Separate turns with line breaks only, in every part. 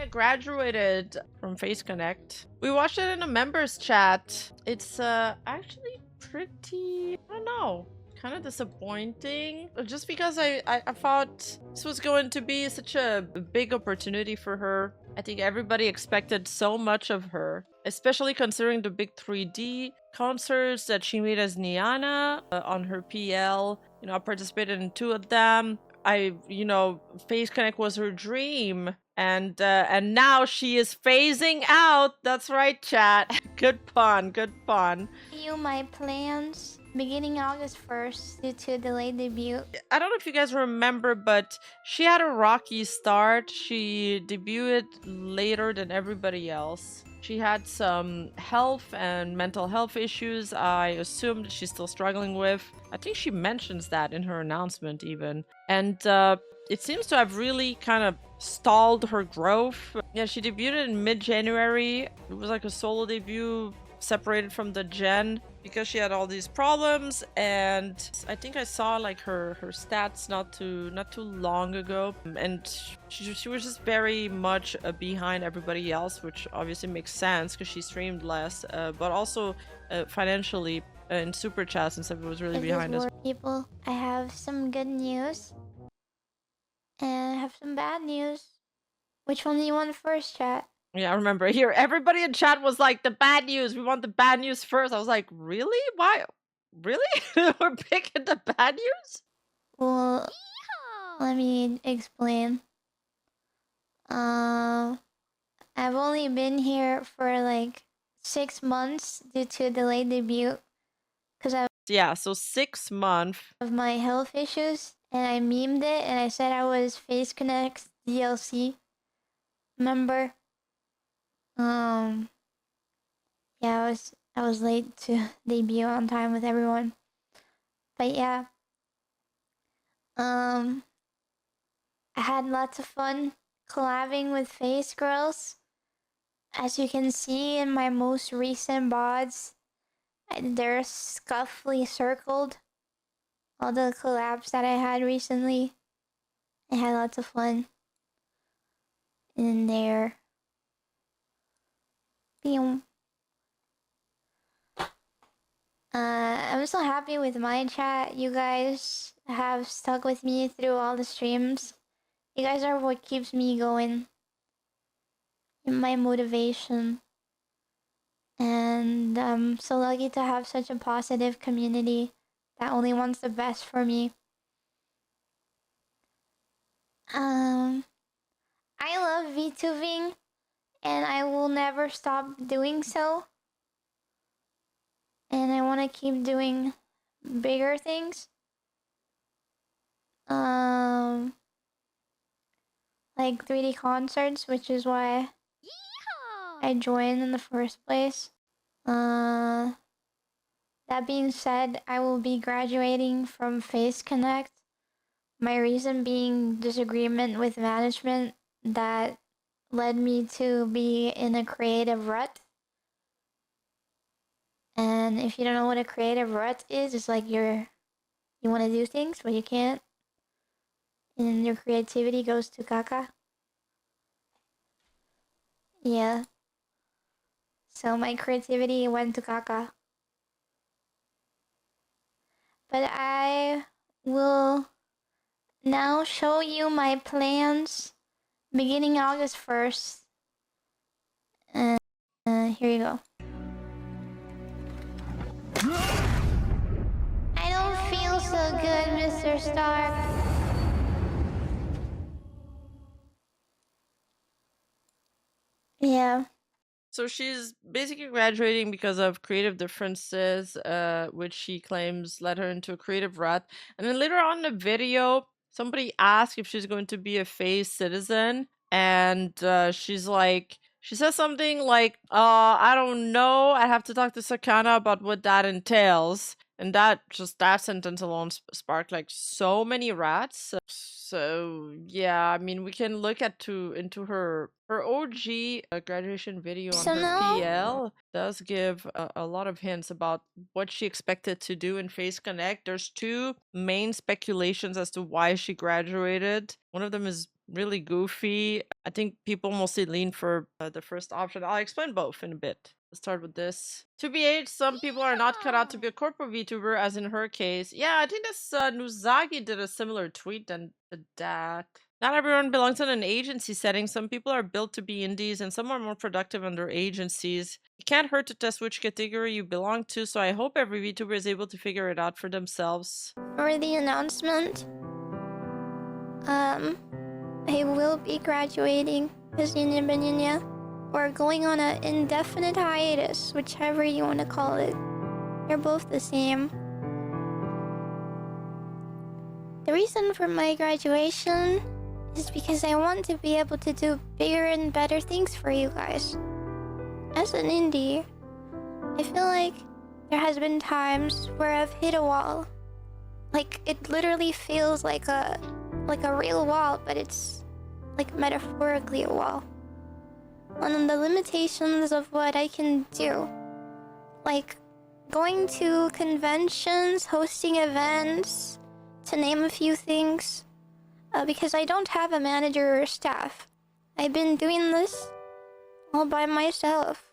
Anya graduated from Face Connect. We watched it in a members chat. It's actually pretty, I don't know, kind of disappointing. Just because I thought this was going to be such a big opportunity for her. I think everybody expected so much of her, especially considering the big 3D concerts that she made as Niana on her PL. You know, I participated in 2 of them. Face Connect was her dream, and now she is phasing out. That's right, chat. Good pun, good pun.
My plans beginning August 1st due to delayed debut.
I don't know if you guys remember, but she had a rocky start. She debuted later than everybody else. She had some health and mental health issues I assume that she's still struggling with. I think she mentions that in her announcement even. And it seems to have really kind of stalled her growth. Yeah, she debuted in mid-January. It was like a solo debut separated from the gen because she had all these problems, and I think I saw like her stats not too long ago, and she was just very much behind everybody else, which obviously makes sense because she streamed less, but also financially in super chats and stuff, it was really behind us.
People, I have some good news and I have some bad news. Which one do you want first, chat?
Yeah, I remember here everybody in chat was like, the bad news, we want the bad news first. I was like, really? Why? Really? We're picking the bad news?
Well, let me explain. I've only been here for like 6 months due to delayed debut because
yeah, so 6 months
of my health issues, and I memed it and I said I was Face Connect's DLC member. Yeah, I was late to debut on time with everyone. But yeah. I had lots of fun collabing with Face Girls. As you can see in my most recent VODs, they're scuffly circled. All the collabs that I had recently. I had lots of fun in there. I'm so happy with my chat. You guys have stuck with me through all the streams. You guys are what keeps me going. My motivation. And I'm so lucky to have such a positive community that only wants the best for me. I love VTubing, and I will never stop doing so. And I want to keep doing bigger things. Like 3D concerts, which is why I joined in the first place. That being said, I will be graduating from Face Connect. My reason being disagreement with management that led me to be in a creative rut. And if you don't know what a creative rut is, it's like you want to do things, but you can't. And your creativity goes to caca. Yeah. So my creativity went to caca. But I will now show you my plans beginning August 1st. And here you go. I don't feel so good, Mr. Stark. Yeah.
So she's basically graduating because of creative differences, which she claims led her into a creative rut. And then later on in the video, somebody asked if she's going to be a phase citizen, and she's like, she says something like, I don't know, I have to talk to Sakana about what that entails. And that sentence alone sparked like so many rats. So yeah, I mean, we can look into her OG graduation video on her PL. Does give a lot of hints about what she expected to do in Face Connect. There's 2 main speculations as to why she graduated. One of them is really goofy. I think people mostly lean for the first option. I'll explain both in a bit. Let's start with this. To be aged, some people are not cut out to be a corporate VTuber, as in her case. Yeah, I think that's Nuzagi did a similar tweet than that. Not everyone belongs in an agency setting. Some people are built to be indies, and some are more productive under agencies. It can't hurt to test which category you belong to, so I hope every VTuber is able to figure it out for themselves.
For the announcement, I will be graduating as Anya or going on an indefinite hiatus, whichever you want to call it. They're both the same. The reason for my graduation is because I want to be able to do bigger and better things for you guys. As an indie, I feel like there has been times where I've hit a wall. Like, it literally feels like a real wall, but it's like metaphorically a wall. On the limitations of what I can do. Like, going to conventions, hosting events, to name a few things. Because I don't have a manager or staff. I've been doing this all by myself.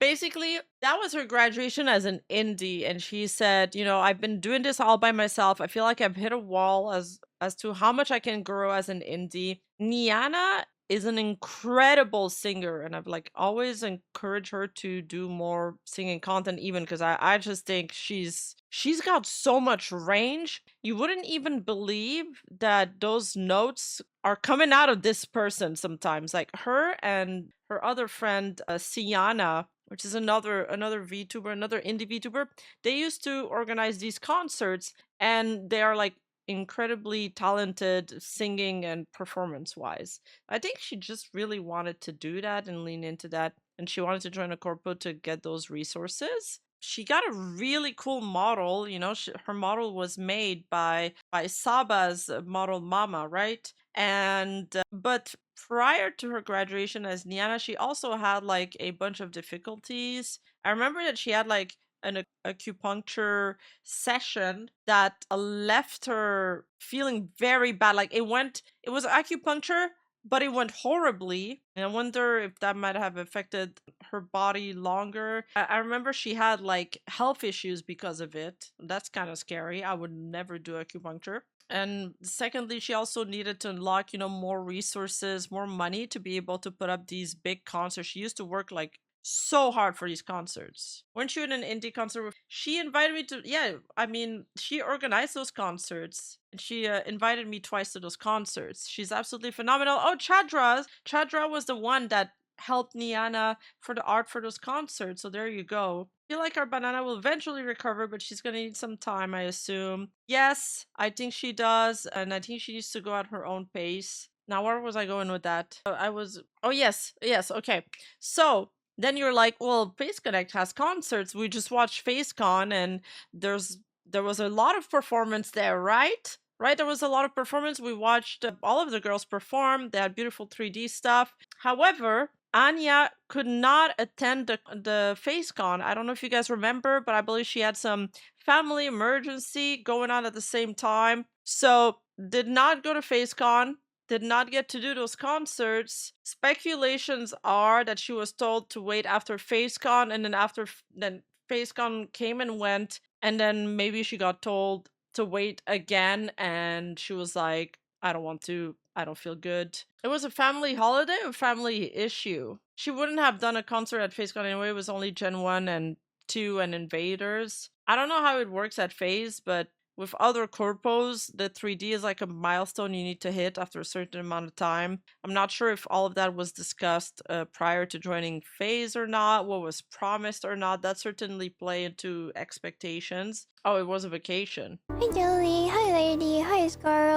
Basically, that was her graduation as an indie, and she said, you know, I've been doing this all by myself. I feel like I've hit a wall as to how much I can grow as an indie. Niana is an incredible singer, and I've like always encouraged her to do more singing content, even because I just think she's got so much range. You wouldn't even believe that those notes are coming out of this person sometimes. Like her and her other friend Siana, which is another VTuber, another indie VTuber, they used to organize these concerts, and they are like incredibly talented singing and performance wise. I think she just really wanted to do that and lean into that, and she wanted to join a corpo to get those resources. She got a really cool model, you know, her model was made by Saba's model Mama, right? And but prior to her graduation as Niana, she also had like a bunch of difficulties. I remember that she had like an acupuncture session that left her feeling very bad. Like it was acupuncture, but it went horribly. And I wonder if that might have affected her body longer. I remember she had like health issues because of it. That's kind of scary. I would never do acupuncture. And secondly, she also needed to unlock, you know, more resources, more money to be able to put up these big concerts. She used to work like so hard for these concerts. When she went an indie concert, she invited me to, yeah, I mean, she organized those concerts. And she invited me twice to those concerts. She's absolutely phenomenal. Oh, Chadra was the one that helped Niana for the art for those concerts. So there you go. I feel like our banana will eventually recover, but she's gonna need some time, I assume. Yes, I think she does, and I think she needs to go at her own pace. Now, where was I going with that? Oh, yes, okay. So, then you're like, well, Face Connect has concerts. We just watched FaceCon, and there was a lot of performance there, right? Right, there was a lot of performance. We watched all of the girls perform. They had beautiful 3D stuff. However, Anya could not attend the FaceCon. I don't know if you guys remember, but I believe she had some family emergency going on at the same time. So did not go to FaceCon, did not get to do those concerts. Speculations are that she was told to wait after FaceCon, and then FaceCon came and went, and then maybe she got told to wait again, and she was like, I don't want to. I don't feel good. It was a family holiday or family issue. She wouldn't have done a concert at FaceCon anyway. It was only Gen 1 and 2 and Invaders. I don't know how it works at FaZe, but with other corpos, the 3D is like a milestone you need to hit after a certain amount of time. I'm not sure if all of that was discussed prior to joining FaZe or not, what was promised or not. That certainly play into expectations. Oh, it was a vacation.
Hi Joey, hi Lady, hi Scarl.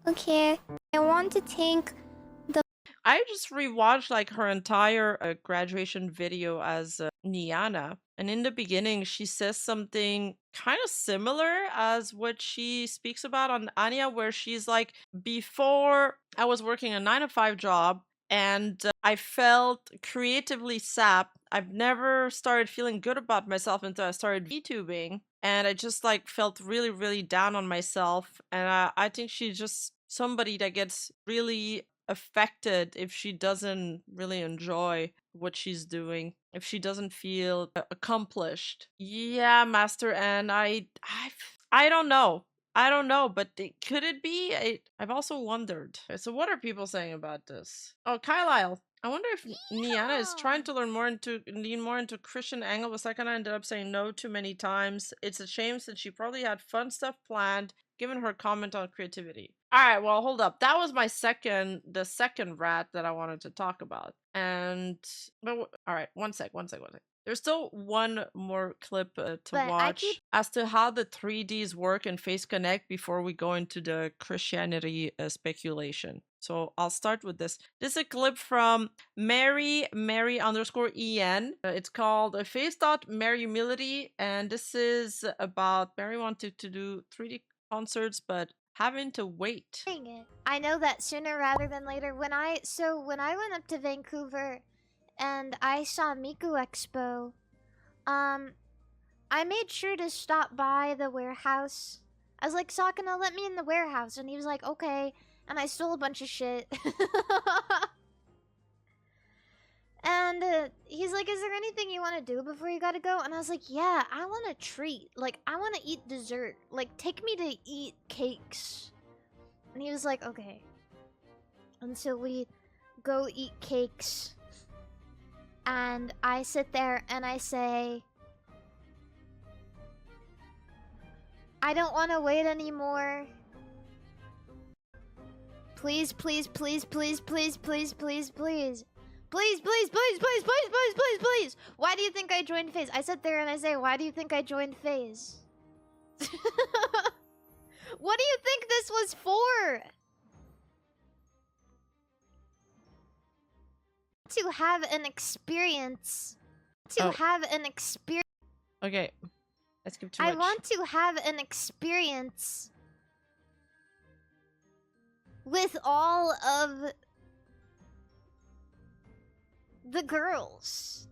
Okay, I want to thank the...
I just rewatched like her entire graduation video as Niana, and in the beginning she says something kind of similar as what she speaks about on Anya, where she's like, before I was working a 9-to-5 job and I felt creatively sapped. I've never started feeling good about myself until I started VTubing, and I just like felt really, really down on myself. And I think she just somebody that gets really affected if she doesn't really enjoy what she's doing, if she doesn't feel accomplished. Yeah, Master N, I don't know. I don't know, but could it be? I've also wondered. So, what are people saying about this? Oh, Carlisle. I wonder if Niana is trying to learn lean more into Christian angle, but Sakana ended up saying no too many times. It's a shame since she probably had fun stuff planned, given her comment on creativity. All right, well, hold up. That was the second rat that I wanted to talk about. And, all right, one sec. There's still one more clip to watch as to how the 3Ds work in Face Connect before we go into the Christianity speculation. So I'll start with this. This is a clip from Mary underscore EN. It's called Face Dot Mary Humility, and this is about Mary wanted to do 3D concerts, but having to wait.
Dang it. I know that sooner rather than later. When I went up to Vancouver and I saw Miku Expo, I made sure to stop by the warehouse. I was like, Sakana, let me in the warehouse. And he was like, okay. And I stole a bunch of shit. And he's like, is there anything you want to do before you gotta go? And I was like, yeah, I want a treat. Like, I want to eat dessert. Like, take me to eat cakes. And he was like, okay. And so we go eat cakes. And I sit there and I say, I don't want to wait anymore. Please, please, please, please, please, please, please, please. Please, please, please, please, please, please, please, please. Why do you think I joined FaZe? I sit there and I say, why do you think I joined FaZe? What do you think this was for? To have an experience.
Okay. Let's give too
I
much.
want to have an experience with all of the girls,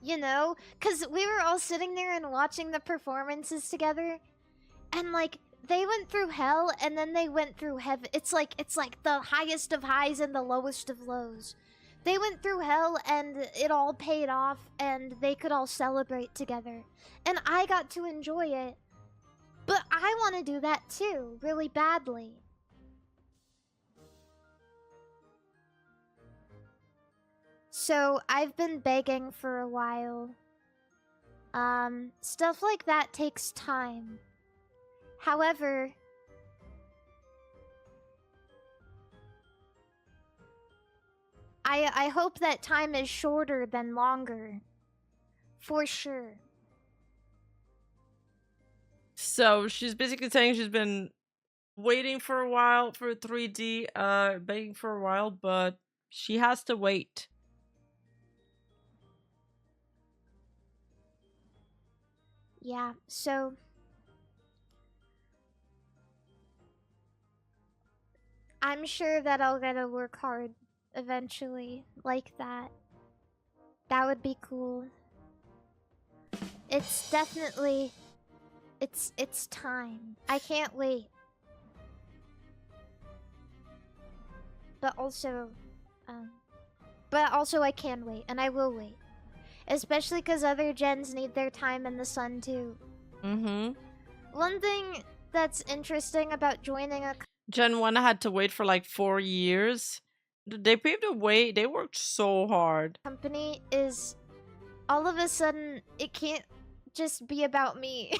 you know? Because we were all sitting there and watching the performances together, and like they went through hell and then they went through heaven. It's like the highest of highs and the lowest of lows. They went through hell and it all paid off and they could all celebrate together, and I got to enjoy it. But I want to do that too, really badly. So I've been begging for a while. Stuff like that takes time. However, I hope that time is shorter than longer. For sure.
So she's basically saying she's been waiting for a while for 3D, begging for a while, but she has to wait.
Yeah, so I'm sure that I'll get to work hard eventually, like that. That would be cool. It's definitely... It's time. I can't wait. But also I can wait, and I will wait. Especially because other gens need their time in the sun too.
Mm-hmm.
One thing that's interesting about joining a
Gen 1 had to wait for like 4 years. They paved the way. They worked so hard.
company is all of a sudden it can't just be about me.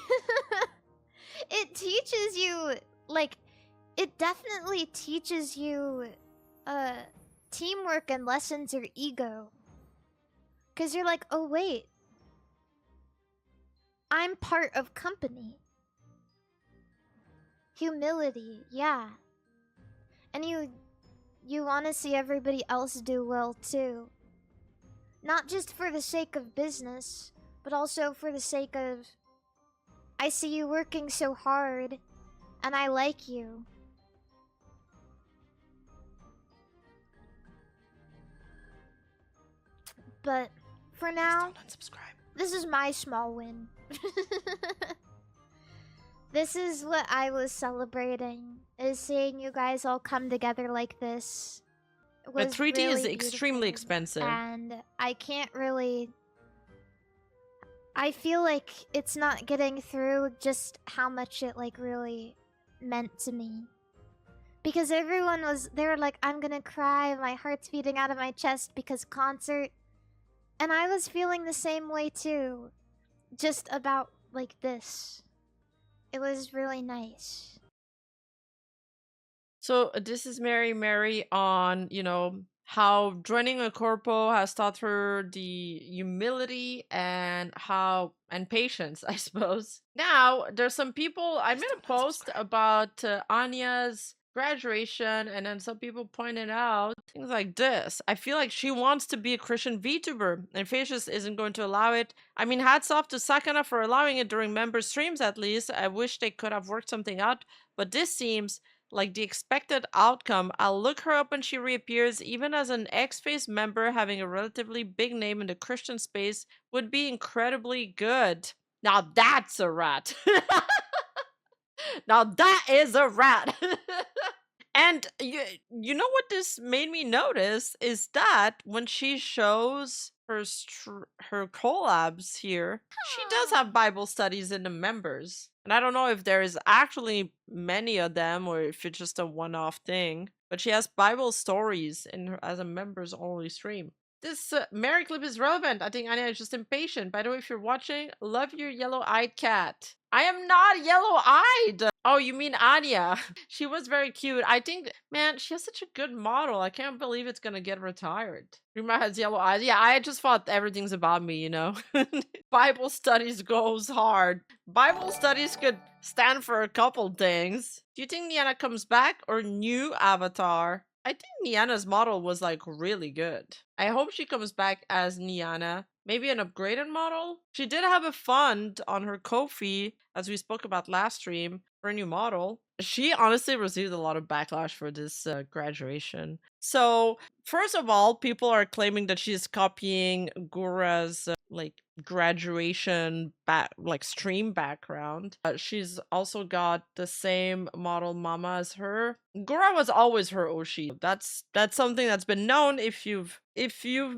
It teaches you, like, it definitely teaches you teamwork and lessens your ego. Because you're like, oh wait, I'm part of company. Humility, yeah. And you want to see everybody else do well too. Not just for the sake of business, but also for the sake of, I see you working so hard, and I like you. But for now,
Please don't unsubscribe.
this is my small win. This is what I was celebrating, is seeing you guys all come together like this. It
But
was
3D is
really
extremely
beautiful,
expensive.
and I can't really... I feel like it's not getting through just how much it, like, really meant to me. Because everyone was... They were like, I'm gonna cry, my heart's beating out of my chest because concert. And I was feeling the same way too. Just about, like, this. It was really nice.
So this is Mary on, how joining a corpo has taught her the humility and patience, I suppose. Now, there's some people, I made a post about Anya's graduation, and then some people pointed out things like this. I feel like she wants to be a Christian VTuber, and Facius isn't going to allow it. I mean, hats off to Sakana for allowing it during member streams at least. I wish they could have worked something out, but this seems like the expected outcome. I'll look her up when she reappears. Even as an X-Face member, having a relatively big name in the Christian space would be incredibly good. Now that's a rat. Now that is a rat. And you know what this made me notice is that when she shows her collabs here, she does have Bible studies in the members. And I don't know if there is actually many of them or if it's just a one-off thing, but she has Bible stories in her as a members only stream. This Mary clip is relevant. I think Anya is just impatient. By the way, if you're watching, love your yellow-eyed cat. I am not yellow-eyed. Oh, you mean Anya? She was very cute. I think, man, she has such a good model. I can't believe it's gonna get retired. Rima has yellow eyes. Yeah, I just thought everything's about me, Bible studies goes hard. Bible studies could stand for a couple things. Do you think Niana comes back or new avatar? I think Niana's model was like really good. I hope she comes back as Niana. Maybe an upgraded model? She did have a fund on her Ko-fi, as we spoke about last stream, for a new model. She honestly received a lot of backlash for this graduation. So, first of all, people are claiming that she's copying Gura's graduation stream background. She's also got the same model mama as her. Gura was always her Oshi. That's something that's been known. If you've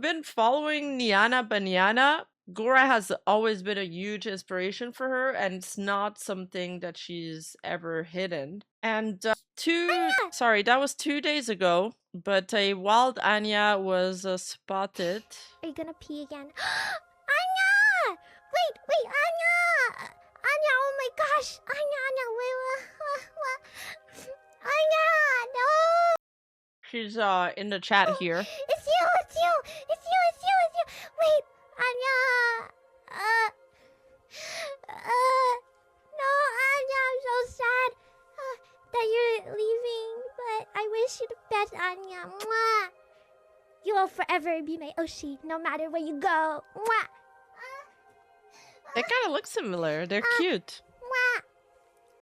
been following Niana Banyana, Gora has always been a huge inspiration for her, and it's not something that she's ever hidden. And sorry, that was 2 days ago, but a wild Anya was spotted.
Are you gonna pee again? Anya! Wait, Anya! Anya, oh my gosh! Anya, wait, Anya, no!
She's in the chat here.
It's you! Wait, Anya! No, Anya, I'm so sad that you're leaving, but I wish you the best, Anya. Mwah! You will forever be my Oshi, no matter where you go. Mwah!
They kind of look similar. They're cute.
Mwah!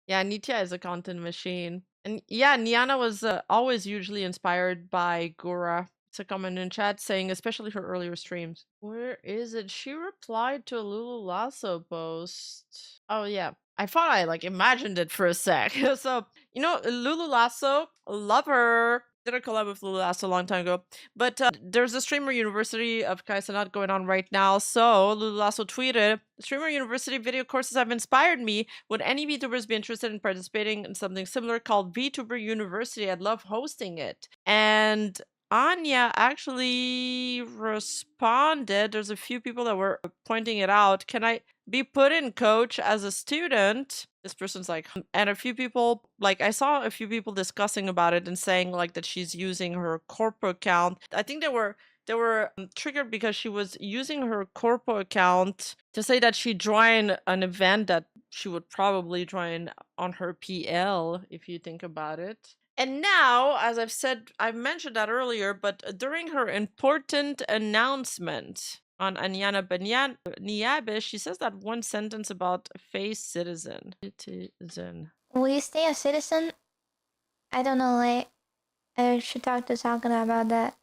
Yeah, Nitya is a content machine. And yeah, Niana was always hugely inspired by Gura. It's a comment in chat saying, especially her earlier streams. Where is it? She replied to a Lulu Lasso post. Oh yeah. I thought I imagined it for a sec. So, Lulu Lasso, love her. Did a collab with Lulu Lasso a long time ago. But there's a Streamer University of Kaisanat going on right now. So Lulu Lasso tweeted, Streamer University video courses have inspired me. Would any VTubers be interested in participating in something similar called VTuber University? I'd love hosting it. And Anya actually responded. There's a few people that were pointing it out. Can I be put in coach as a student? This person's like, and a few people, I saw a few people discussing about it and saying that she's using her corporate account. I think they were triggered because she was using her corporate account to say that she joined an event that she would probably join on her PL, if you think about it. And now, as I've mentioned that earlier, but during her important announcement on Anyana Niabe, she says that one sentence about a face citizen.
Will you stay a citizen? I don't know, I should talk to Sakura about that.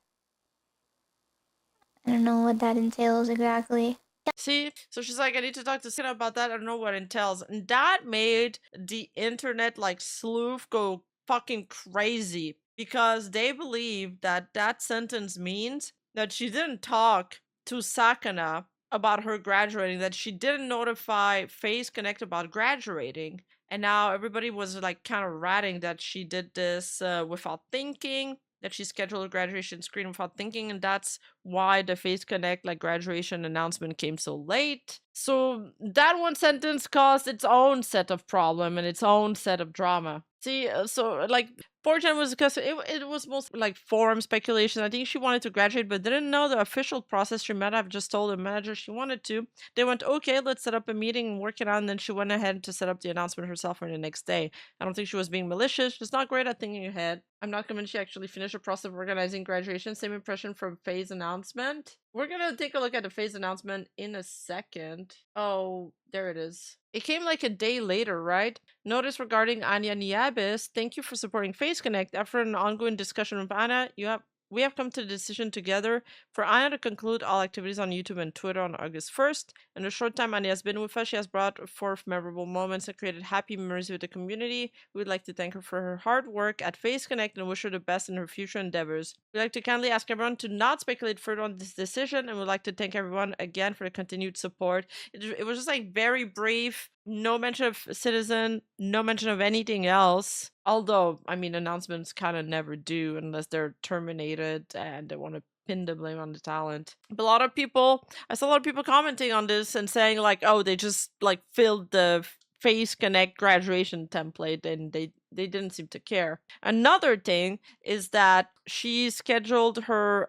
I don't know what that entails exactly.
See? So she's like, I need to talk to Sina about that. I don't know what it entails. And that made the internet, like, sleuth go fucking crazy because they believe that that sentence means that she didn't talk to Sakana about her graduating, that she didn't notify Face Connect about graduating. And now everybody was like kind of ratting that she did this without thinking, that she scheduled a graduation screen without thinking, and that's why the Face Connect like graduation announcement came so late. So that one sentence caused its own set of problem and its own set of drama. See, so like 4chan was because it was mostly like forum speculation. I think she wanted to graduate but didn't know the official process. She might have just told the manager she wanted to. They went, okay, let's set up a meeting and work it out, and then she went ahead to set up the announcement herself for the next day. I don't think she was being malicious. She's not great at thinking ahead. I'm not convinced she actually finished the process of organizing graduation. Same impression from Faye's announcement. We're gonna take a look at the Faye's announcement in a second. Oh, there it is. It came like a day later, right? Notice regarding Anya Niabis, thank you for supporting Face Connect. After an ongoing discussion with Anna, we have come to the decision together for Anya to conclude all activities on YouTube and Twitter on August 1st. In the short time Anya has been with us, she has brought forth memorable moments and created happy memories with the community. We would like to thank her for her hard work at Face Connect and wish her the best in her future endeavors. We'd like to kindly ask everyone to not speculate further on this decision, and we'd like to thank everyone again for the continued support. It was just like very brief. No mention of Citizen, no mention of anything else. Although, I mean, announcements kind of never do unless they're terminated and they want to pin the blame on the talent. But I saw a lot of people commenting on this and saying like, oh, they just like filled the Face Connect graduation template and they didn't seem to care. Another thing is that she scheduled her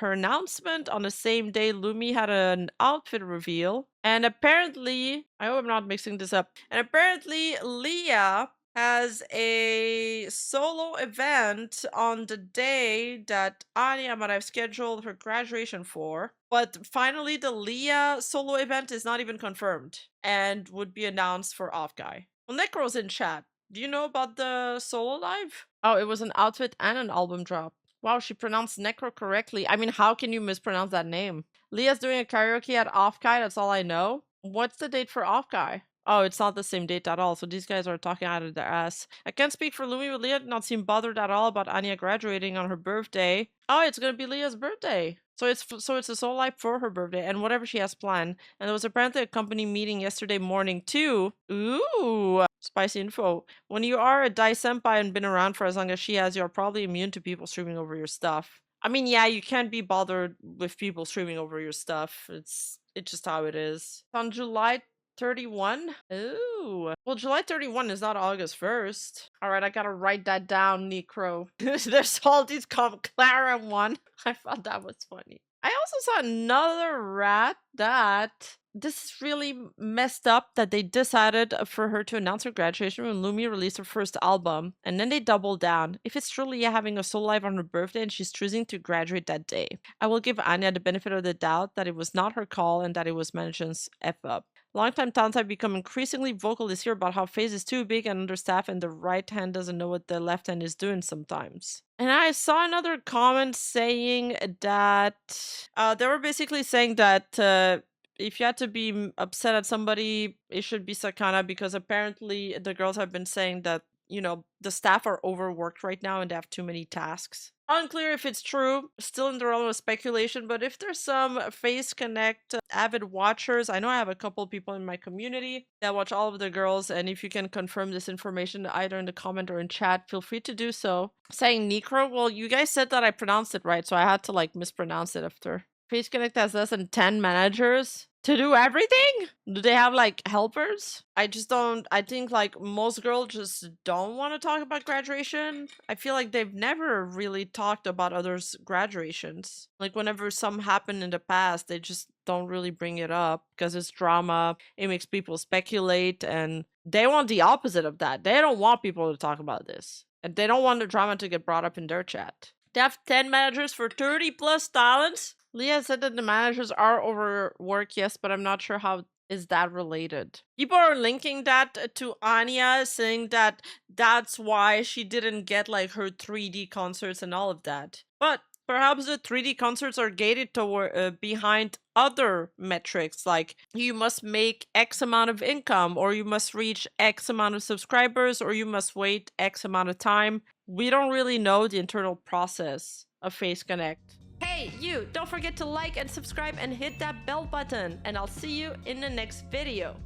announcement on the same day Lumi had an outfit reveal. And apparently, I hope I'm not mixing this up. And apparently, Leah has a solo event on the day that Anya might have scheduled her graduation for. But finally, the Leah solo event is not even confirmed and would be announced for Off Guy. Well, Necro's in chat. Do you know about the solo live? Oh, it was an outfit and an album drop. Wow, she pronounced Necro correctly. I mean, how can you mispronounce that name? Leah's doing a karaoke at Off Guy, that's all I know. What's the date for Off Guy? Oh, it's not the same date at all, so these guys are talking out of their ass. I can't speak for Lumi, but Leah did not seem bothered at all about Anya graduating on her birthday. Oh, it's gonna be Leah's birthday. So it's a solo life for her birthday and whatever she has planned. And there was apparently a company meeting yesterday morning too. Ooh, spicy info. When you are a Dai senpai and been around for as long as she has, you're probably immune to people streaming over your stuff. I mean, yeah, you can't be bothered with people streaming over your stuff. It's just how it is. On July 31? Ooh. Well, July 31 is not August 1st. Alright, I gotta write that down, Necro. There's all these Clara one. I thought that was funny. I also saw another rat that this is really messed up that they decided for her to announce her graduation when Lumi released her first album, and then they doubled down. If it's truly having a solo live on her birthday and she's choosing to graduate that day, I will give Anya the benefit of the doubt that it was not her call and that it was management's F up. Longtime talents have become increasingly vocal this year about how FaZe is too big and understaffed and the right hand doesn't know what the left hand is doing sometimes. And I saw another comment saying that they were basically saying that if you had to be upset at somebody, it should be Sakana because apparently the girls have been saying that, you know, the staff are overworked right now and they have too many tasks. Unclear if it's true, still in the realm of speculation, but if there's some Face Connect avid watchers, I know I have a couple people in my community that watch all of the girls, and if you can confirm this information either in the comment or in chat, feel free to do so. Saying Necro, well, you guys said that I pronounced it right, so I had to like mispronounce it after. Face Connect has less than 10 managers to do everything? Do they have like helpers? I think like most girls just don't want to talk about graduation. I feel like they've never really talked about others' graduations. Like whenever some happen in the past, they just don't really bring it up because it's drama. It makes people speculate and they want the opposite of that. They don't want people to talk about this. And they don't want the drama to get brought up in their chat. They have 10 managers for 30 plus talents. Leah said that the managers are overworked, yes, but I'm not sure how is that related. People are linking that to Anya, saying that that's why she didn't get like her 3D concerts and all of that. But Perhaps the 3D concerts are gated toward behind other metrics, like you must make X amount of income, or you must reach X amount of subscribers, or you must wait X amount of time. We don't really know the internal process of Face Connect. Hey, you! Don't forget to like and subscribe and hit that bell button, and I'll see you in the next video.